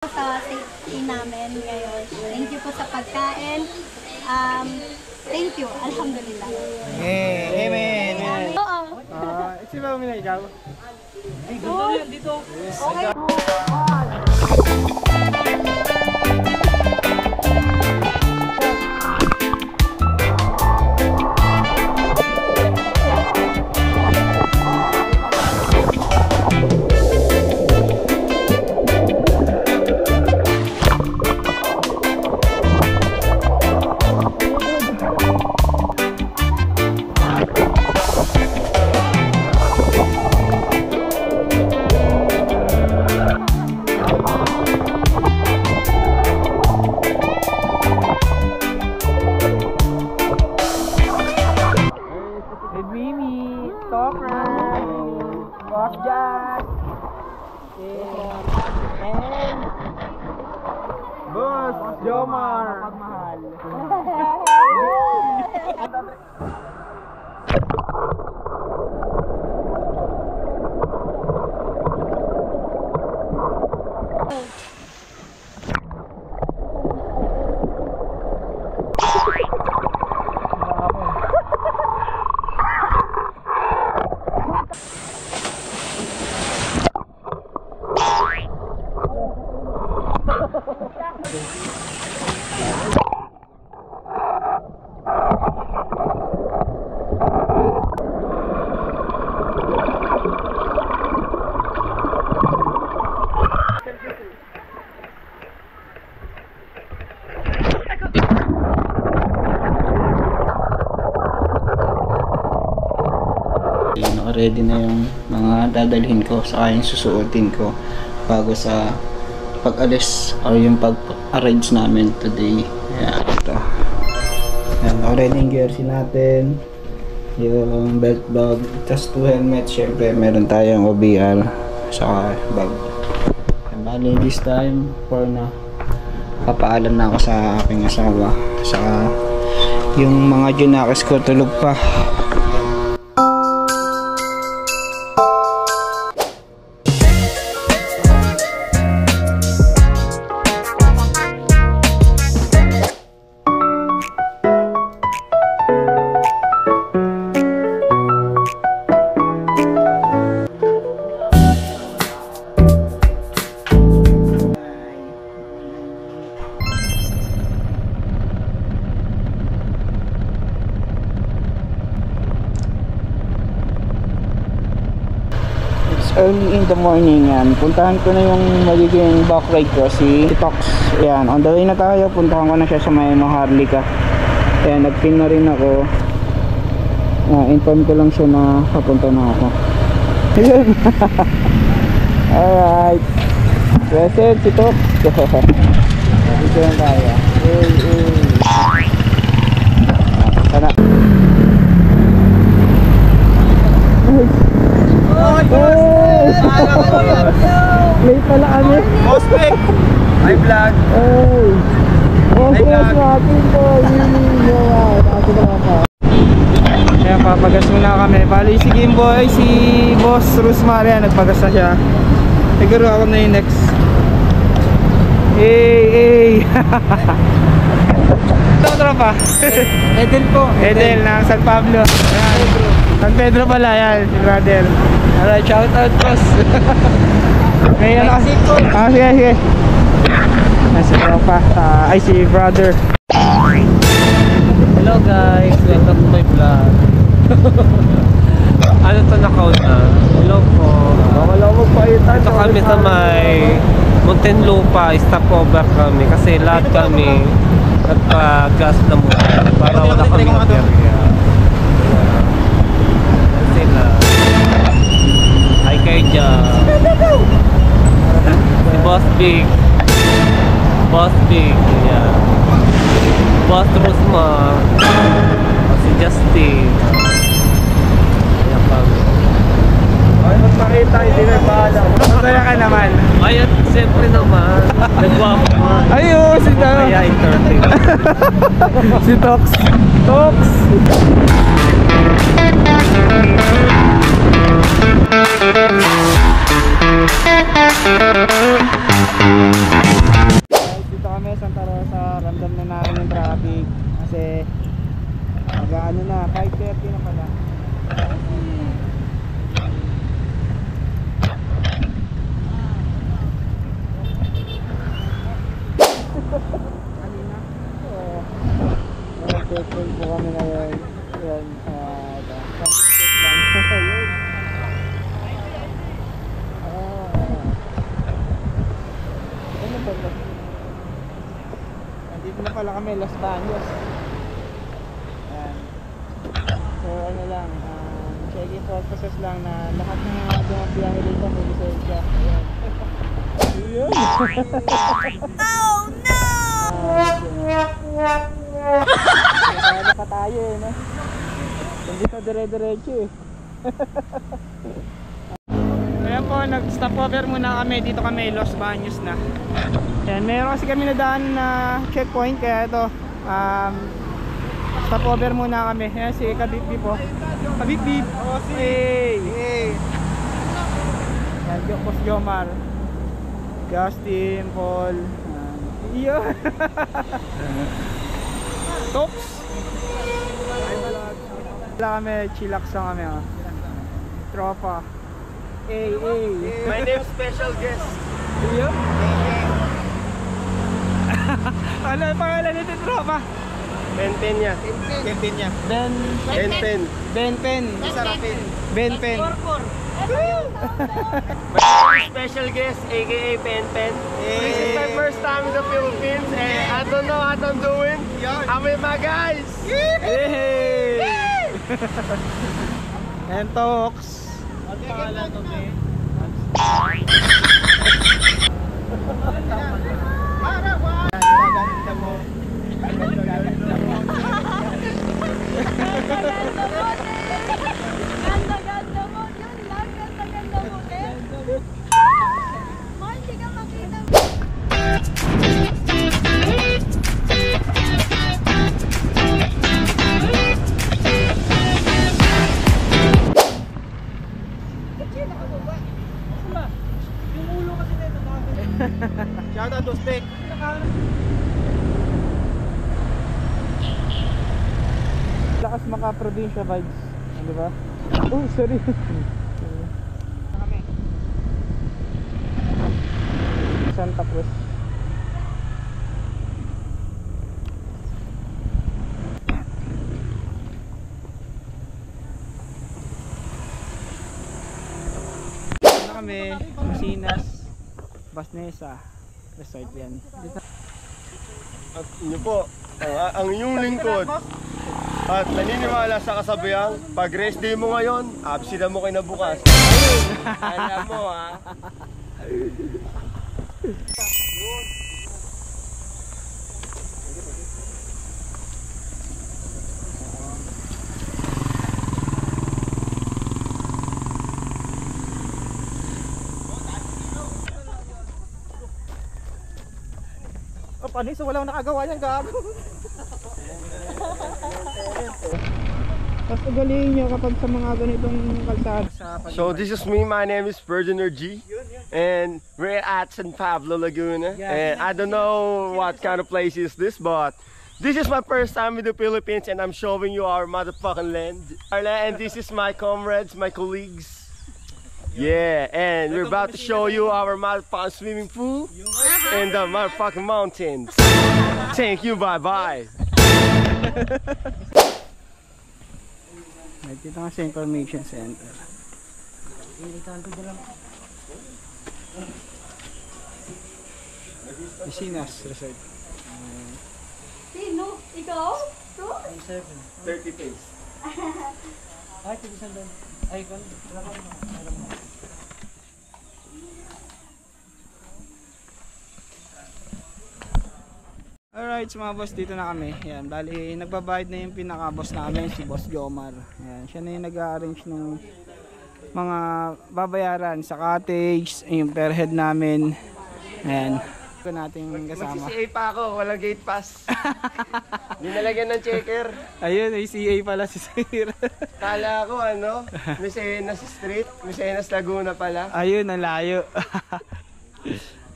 Sa safety namin ngayon. Thank you po sa pagkain. Thank you. Alhamdulillah. Amen. Oo. Sino ba umilang ikaw? Dito. Okay. Mimi, Topper, Boss Jack, and Boss Jomar. Pagmahal. Ready na yung mga dadalhin ko sa yung susuotin ko bago sa pag-alis or yung pag-arrange namin today. Ayan, ito. Ayan, already yung gears natin, yung belt bag, tas 2 helmets. Syempre meron tayong OBR saka bag. Ayan, bali this time for na papaalam na ako sa aking asawa, saka yung mga junakis ko tulog pa. Early in the morning yan. Puntahan ko na yung magiging back ride ko, si Tox. Yan, on the way na tayo. Puntahan ko na siya sa may Maharlika. Yan, nag-pin na rin ako. Inform ko lang siya na papunta na ako. Ayun. Alright. Present si Tox. Dito lang tayo. Sana. Late pala kami. Boss Vic! Hi vlog! Hey! Boss natin po! Kaya papagas muna kami. Bali si Gimboy, si Boss Rusmaria, nagpagas na siya. Siguro ako na yung next. Hey! Ito tropa? Edel po. Edel ng San Pablo. Ayan. San Pedro pala yan, si brother. Alright, shout out boss. May ano kasi. Sige. Nasa tropa. Ay, si brother. Hello guys, welcome to my vlog. Ano to na-count na? Hello po. Ito kami sa may Muntinlupa, stopover kami kasi lahat kami nagpa-gas na muna para wala kami baterya. Sila. Hi kayo dyan. Si Boss Big. Yeah. Boss Rosma. Si Justin. Ayan kami. Ay, magpakita, hindi na bahala. Masaya ka naman. Ayun, siyempre naman. Nagwapo ka. Ayun, si Tox. Kaya entertain. Si Tox. Tox. Kanina? Oo. Checkpoint po kami ngayon. Yan. Camping trip lang. Yun. Ano ba ito? Nandito na pala kami, Los Baños. Yan. So ano lang, checking purposes lang na lahat ng mga bumabiyahe dito may lisensya. Ayan. Yun. Oh no! Kaya pa tayo eh, no? Hindi na dire-diretso eh. Ayan po, nag-stopover muna kami. Dito kami, Los Baños na. Ayan, meron kasi kami nadaan na checkpoint. Kaya ito, stopover muna kami. Ayan si Kabip-Bip po. Kabip-Bip! Hey! Ayan, Boss Jomar. Justin, Paul. Iyo! Tops! Wala kami, chillax lang kami. Tropa. Hey. My name is special guest. Iyo? Ano ang pangalan nito, tropa? Ben niya. Ben. Ben. Special guest, aka Ben. This is my first time in the Philippines and I don't know what I'm doing. I'm with my guys. Hey! And talks. Ganda mo, yun lang, ganda mo, eh. Hindi ka makita. Shout out to Steak. Lakas maka-provincia vibes. Ano ba? Oh, sorry. Santa Cruz. Ano kami? Masinas, Basnesa. Resort yan. At inyo po, ang inyong lingkod at naniniwala sa kasabihang pag rest day mo ngayon, absida mo kinabukas. Alam mo ha. Panis, walang nakagawa yan, gago. Mas ugaliin nyo kapag sa mga ganitong kalsada. So this is me, my name is Virginer G. And we're at San Pablo, Laguna. And I don't know what kind of place is this, but this is my first time in the Philippines and I'm showing you our motherfucking land. And this is my comrades, my colleagues. Yeah, and we're about to show you our motherfucking swimming pool and the motherfucking mountains. Thank you, bye-bye. Dito nga sa information center. Masinas Resort. Sino? Ikaw? 30 pace. Ay, tigisan doon. Ay, kon. Alright, mga boss, dito na kami. Yan, bali nagbabayad na yung pinaka-boss namin, si Boss Jomar. Yan, siya na yung nag-arrange ng mga babayaran sa cottage, yung per head namin. Ayan. Ito nating kasama. Mag-CA pa ako, walang gate pass. Hindi nalagyan ng checker. Ayun, ay CA pala si Sir. Kala ko ano, Misenas Street, Misenas Laguna pala. Ayun, ang layo.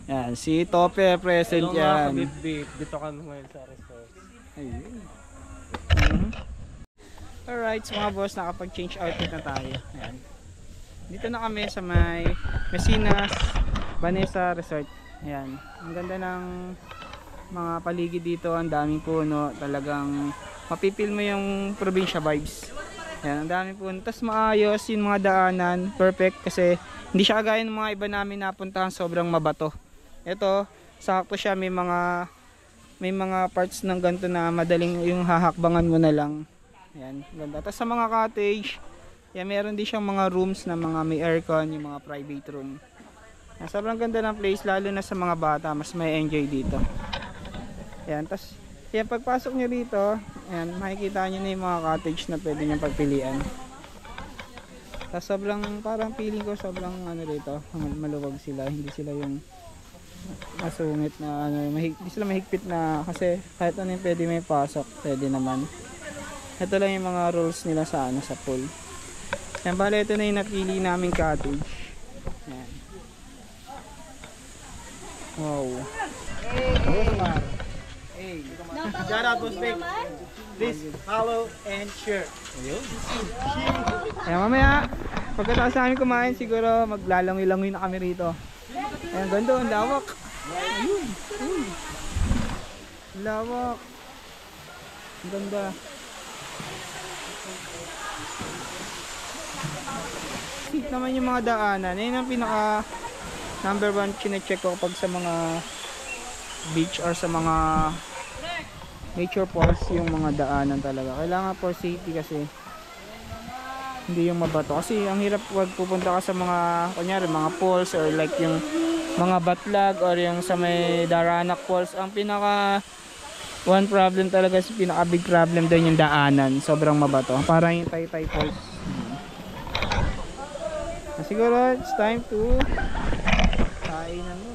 Yan, si Tope present yan. Dito kami ngayon sa resort. Ayun. Alright, so mga boss, nakapag-change outfit na tayo. Ayan. Dito na kami sa may Masinas, Vanessa Resort. Ayan. Ang ganda ng mga paligid dito, ang daming puno, talagang mapipil mo yung probinsya vibes. Yan, ang daming puno. Tapos maayos yung mga daanan, perfect kasi hindi siya kagaya ng mga iba namin napuntahan, sobrang mabato. Ito, sakto siya, may mga parts ng ganito na madaling yung hahakbangan mo na lang. Yan, ganda. Tapos sa mga cottage, yan, meron din siyang mga rooms na mga may aircon, yung mga private room. Yan, sobrang ganda ng place, lalo na sa mga bata, mas may enjoy dito. Yan, tapos yan, pagpasok nyo rito, yan, makikita nyo na yung mga cottage na pwede nyo pagpilian. Tapos sobrang, parang feeling ko sobrang ano rito, maluwag sila, hindi sila yung masungit na ano, hindi sila mahigpit na, kasi kahit ano yung pwede may pasok, pwede naman. Ito lang yung mga rules nila sa ano, sa pool. Yan, bale ito na yung napili naming cottage. Yan. Wow. Hey. Shout out to Steak. Please follow and share. Ayan, mamaya pagkatapos namin kumain, siguro maglalangoy-langoy na kami rito. Ayan, ganda, ang lawak. Ayun, ayun. Ang lawak. Ang ganda. Sit naman yung mga daanan. Ayun ang pinaka number 1 chine-check ko kapag sa mga beach or sa mga nature falls, yung mga daanan talaga. Kailangan for safety kasi hindi yung mabato. Kasi ang hirap wag pupunta ka sa mga, kunyari, mga falls or like yung mga batlag or yung sa may Daranac Falls. Ang pinaka one problem talaga, pinaka big problem doon yung daanan. Sobrang mabato. Parang yung Taytay Falls. Siguro it's time to kainan mo.